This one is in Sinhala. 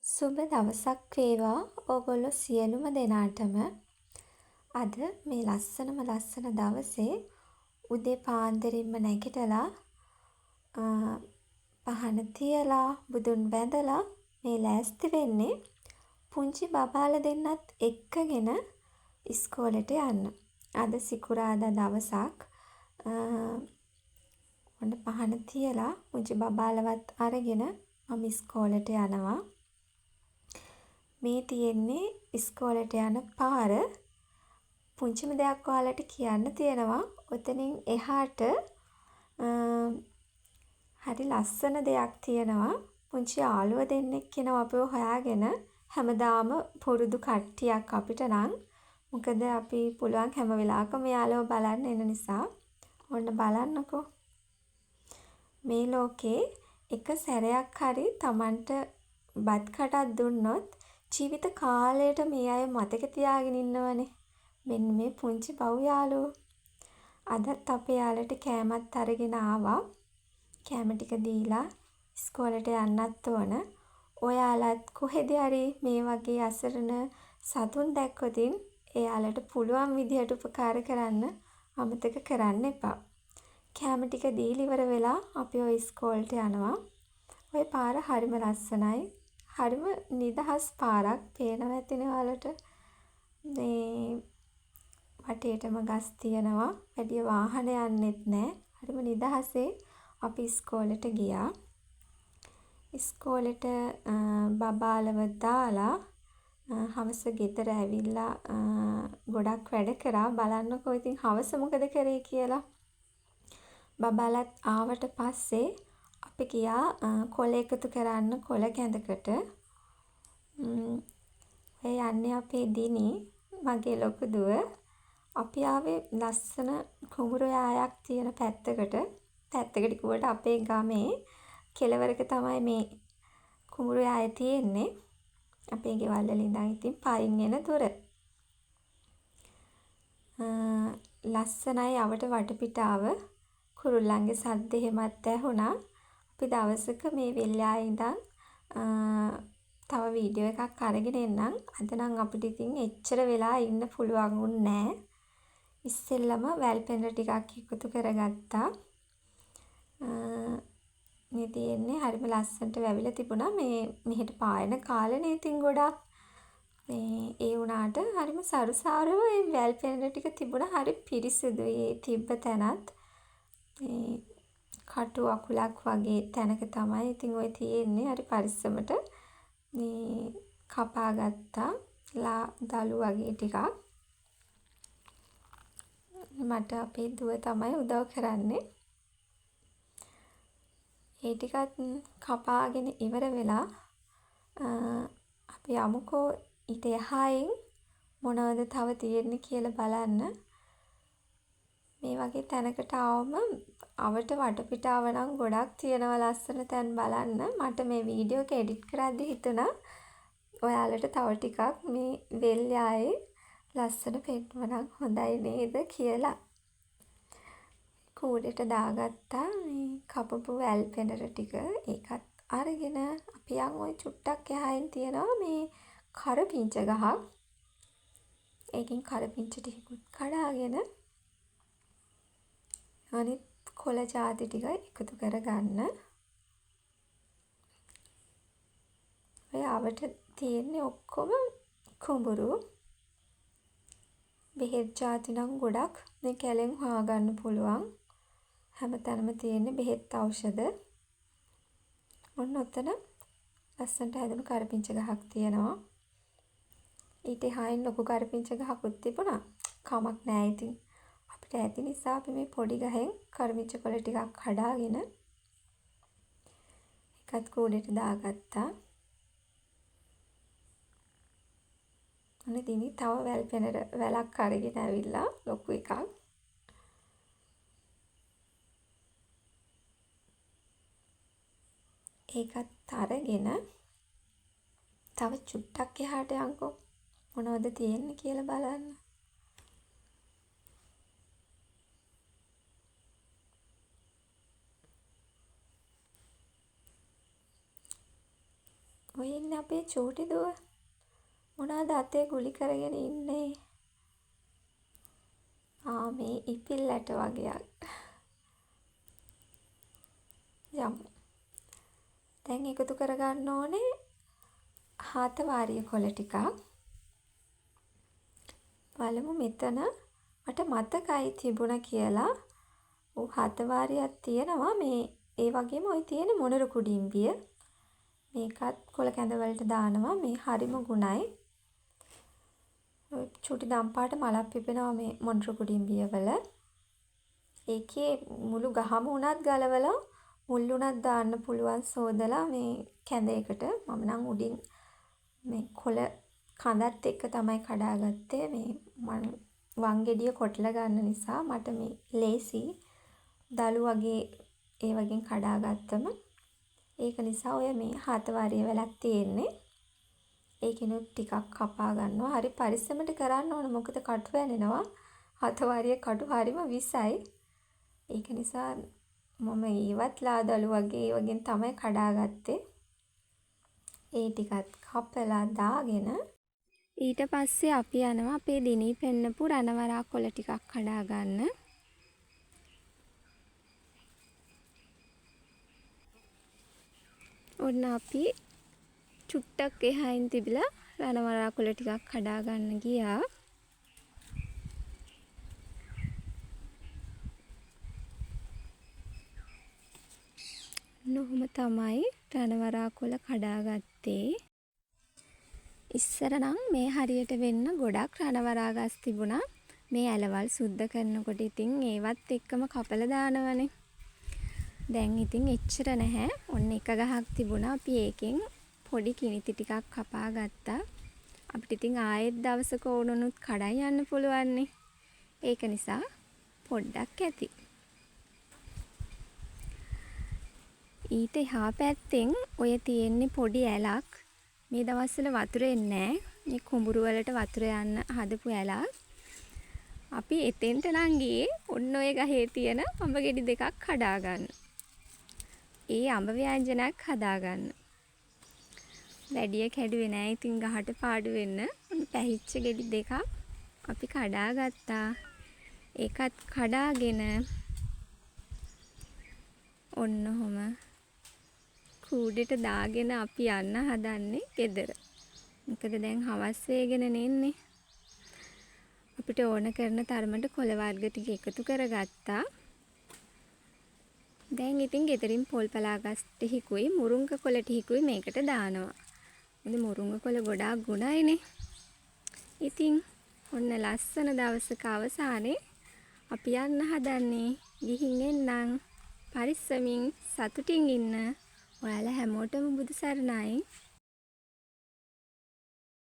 සුබ දවසක් වේවා ඕගොල්ලෝ සියලුම දෙනාටම. අද මේ ලස්සනම ලස්සන දවසේ උදේ පාන්දරින්ම නැගිටලා පහන තියලා බුදුන් වැඳලා මේ ලෑස්ති වෙන්නේ පුංචි බබාලා දෙන්නත් එක්කගෙන ඉස්කෝලේට යන්න. අද සිකුරාදා දවසක් ඔන්න පහන තියලා පුංචි බබාලවත් අරගෙන මම ඉස්කෝලේට යනවා. මේ තියෙන්නේ ඉස්කෝලේට යන පාර. පුංචිම දෙයක් ඔයාලට කියන්න තියෙනවා. ඔතනින් එහාට හරි ලස්සන දෙයක් තියෙනවා. පුංචි යාළුවෝ දෙන්නෙක් එනවා අපිව හොයාගෙන. හැමදාම පුරුදු කට්ටියක් අපිට නම්. මොකද අපි පුළුවන් හැම වෙලාවකම යාළුවෝ බලන්න එන නිසා. ඔන්න බලන්නකෝ. මේ ලෝකේ එක සැරයක් හරි Tamanට බත් කටක් දුන්නොත් ජීවිත කාලයට මේ අය මතක තියාගෙන ඉන්නවනේ. මෙන්න මේ පුංචි බව් යාළුවෝ. අදත් අපේ යාළුවට කෑමත් අරගෙන ආවා. කෑම ටික දීලා ඉස්කෝලේට යන්නත් ඕන. ඔයාලත් කොහෙද හරි මේ වගේ අසරණ සතුන් දැක්කොතින් එයාලට පුළුවන් විදිහට උපකාර කරන්න අමතක කරන්න එපා. කෑම ටික දීලා ඉවර වෙලා අපි ඔය ඉස්කෝලේට යනවා. ඔය පාර හරිම ලස්සනයි. හරිම නිදහස් පාරක්. පේනවා ඇතිනේ ඔයාලට. මේ වටේටම ගස් තියෙනවා. වැඩි වාහන යන්නෙත් නෑ. හරිම නිදහසේ අපි ඉස්කෝලේට ගියා. ඉස්කෝලේට බබාලව දාලා හවස ගෙදර ඇවිල්ලා ගොඩක් වැඩ කරා. බලන්නකෝ ඉතින් හවස මොකද කරේ කියලා. බබාලත් ආවට පස්සේ අපි ගියා කොළ එකතු කරන්න කොළ කැඳකට. ඔය යන්නේ අපේ දිනි මගේ ලොකු දුව. අපි ආවේ ලස්සන කුඹුරු යායක් තියෙන පැත්තකට. පැත්තකට කිව්වට අපේ ගමේ කෙළවරක තමයි මේ කුඹුරු යාය තියෙන්නේ. අපේ ගෙවල් වල ඉඳන් ඉතින් පයින් එන දුර. ලස්සනයි අවට වටපිටාව. කුරුල්ලන්ගේ සද්ද එහෙමත් ඇහුණා. අපි දවසක මේ වෙල්යායේ ඉඳන් තව වීඩියෝ එකක් අරගෙන එන්නම්. අද නම් අපිට ඉතින් එච්චර වෙලා ඉන්න පුළුවන් වුන්නේ නෑ. ඉස්සෙල්ලම වැල් පෙඳ ටිකක් එකතු කරගත්තා. මේ තියෙන්නේ හරිම ලස්සනට වැවිලා තිබුණා. මේ මෙහෙට පායන කාලෙනේ ඉතින් ගොඩක්. මේ ඒ වුණාට හරිම සරුසාරව මේ වැල් පෙඳ ටික තිබුණා. හරි පිරිසිදුයි ඒ තිබ්බ තැනත්. මේ කටු අකුලක් වගේ තැනක තමයි ඉතින් ඔය තියෙන්නේ. හරි පරිස්සමට මේ කපා ගත්තා. දළු වගේ ටිකක්. මට අපේ දුව තමයි උදව් කරන්නේ. ඒ ටිකත් කපාගෙන ඉවර වෙලා අපි යමුකෝ ඊට එහායින් මොනවද තව තියෙන්නේ කියලා බලන්න. මේ වගේ තැනකට ආවම අවට වටපිටාව නම් ගොඩක් තියෙනවා ලස්සන තැන් බලන්න. මට මේ වීඩියෝ එක එඩිට් කරද්දි හිතුණා ඔයාලට තව ටිකක් මේ වෙල් යායේ ලස්සන පෙන්නුවා නම් හොඳයි නේද කියලා. කූඩේට දාගත්තා මේ කපපු වැල් පෙඳ ටික. ඒකත් අරගෙන අපි යන් ওই චුට්ටක් එහායින් තියනවා මේ කරපිංච ගහක්. ඒකෙන් කරපිංච ටිකකුත් කඩාගෙන අනිත් කොළ ಜಾති ටික එකතු කරගන්න. ඔය අවට තියෙන්නේ ඔක්කොම කුඹුරු. බෙහෙත් ಜಾති නම් ගොඩක් මේ කැලෙන් හොයාගන්න පුළුවන්. හැමතැනම තියෙන්නේ බෙහෙත් ඖෂධ. ඔන්න ඔතන ලස්සනට හැදුණු කරපිංච ගහක් තියෙනවා. ඊට එහායින් ලොකු කරපිංච ගහකුත් තිබුණා. කමක් නෑ ඉතින්. අපිට ඇති නිසා අපි මේ පොඩි ගහෙන් කරපිංච කොළ ටිකක් කඩාගෙන එකත් කූඩේට දාගත්තා. ඔන්න දිනි තව වැල් පෙඳ වැලක් අරගෙන ඇවිල්ලා ලොකු එකක්. ඒකත් අරගෙන තව චුට්ටක් එහාට යන්කෝ. මොනවද තියෙන්නේ කියලා බලන්න. ඔය ඉන්නේ අපේ චූටි දුව. මොනවාද අතේ ගුලි කරගෙන ඉන්නේ? මේ ඉපිල්ලට වගේක්. යමු. දැන් එකතු කරගන්න ඕනේ හාතවාරිය කොළ ටිකක්. බලමු මෙතන මට මතකයි තිබුණා කියලා. හාතවාරියක් තියෙනවා මේ ඒ වගේම ওই තියෙන මොණරු කුඩිම්බිය. මේකත් කොළ කැඳ වලට දානවා. මේ හරිම ගුණයි. චුටි දම්පාට මලක් පිපෙනවා මේ මොණරු කුඩිම්බිය වල. ඒකේ මුළු ගහම උනත් ගලවලා මුල් උනත් දාන්න පුළුවන් සෝදලා මේ කැඳයකට. මම නම් උඩින් මේ කොළ කඳත් එක්ක තමයි කඩාගත්තේ. මේ මම වංගෙඩිය කොටලා ගන්න නිසා මට මේ ලේසි දළු වගේ ඒ වගේ කඩාගත්තම ඒක නිසා ඔය මේ හාතවාරිය වලක් තියෙන්නේ. ඒකිනුත් ටිකක් කපා ගන්නවා. හරි පරිස්සමට කරන්න ඕන මොකද කටු වැනෙනවා. හාතවාරිය කටු හරිම විසයි. ඒක නිසා මම ඊවත් ලාදළු වගේ ඒ වගේ තමයි කඩාගත්තේ. ඒ ටිකත් කපලා දාගෙන ඊට පස්සේ අපි යනවා අපේ දිනී පෙන්නපු රණවරා කොළ ටිකක් කඩා ගන්න. ඔන්න අපි චුට්ටක් එහායින් තිබිලා රණවරා කොළ ටිකක් කඩා ගන්න ගියා. නොහොම තමයි රණවරා කොළ කඩාගත්තේ. ඉස්සර නම් මේ හරියට වෙන්න ගොඩක් රණවරා ගස් තිබුණා. මේ ඇලවල් සුද්ධ කරනකොට ඉතින් ඒවත් එක්කම කපලා දානවනේ. දැන් ඉතින් එච්චර නැහැ. ඔන්න එක ගහක් තිබුණා. අපි ඒකෙන් පොඩි කිනිති ටිකක් කපා ගත්තා. අපිට ඉතින් ආයෙත් දවසක ඕනොනුත් කඩන් යන්න පුළුවන් නේ. ඒක නිසා පොඩ්ඩක් ඇති. ඊට එහා පැත්තෙන් ඔය තියෙන්නේ පොඩි ඇලක්. මේ දවස්වල වතුර එන්නේ නැහැ. මේ කුඹුරු වලට වතුර යන්න හදපු ඇලක්. අපි එතෙන්ට නම් ගියේ ඔන්න ඔය ගහේ තියෙන අඹ ගෙඩි දෙකක් කඩා ගන්න. ඒ අඹ ව්‍යංජනයක් හදා ගන්න. වැඩිය කැඩුවේ නැහැ. ඉතින් ගහට පාඩු වෙන්න ඔන්න පැහිච්ච ගෙඩි දෙකක් අපි කඩා ගත්තා. ඒකත් කඩාගෙන ඔන්න ඔහොම කූඩේට දාගෙන අපි යන්න හදන්නේ ගෙදර. මොකද දැන් හවස් වේගෙන නෙන්නේ. අපිට ඕන කරන තරමට කොළ වර්ග ටික එකතු කරගත්තා. දැන් ඉතින් ගෙදරින් පොල් පලා ගස් ටිකකුයි මුරුංග කොළ ටිකකුයි මේකට දානවා. මොකද මුරුංග කොළ ගොඩාක් ගුණයිනේ. ඉතින් ඔන්න ලස්සන දවසක අවසානයේ අපි යන්න හදන්නේ ගිහින් එන්නම්. පරිස්සමින් සතුටින් ඉන්න. ඔයාලා හැමෝටම බුදු සරණයි.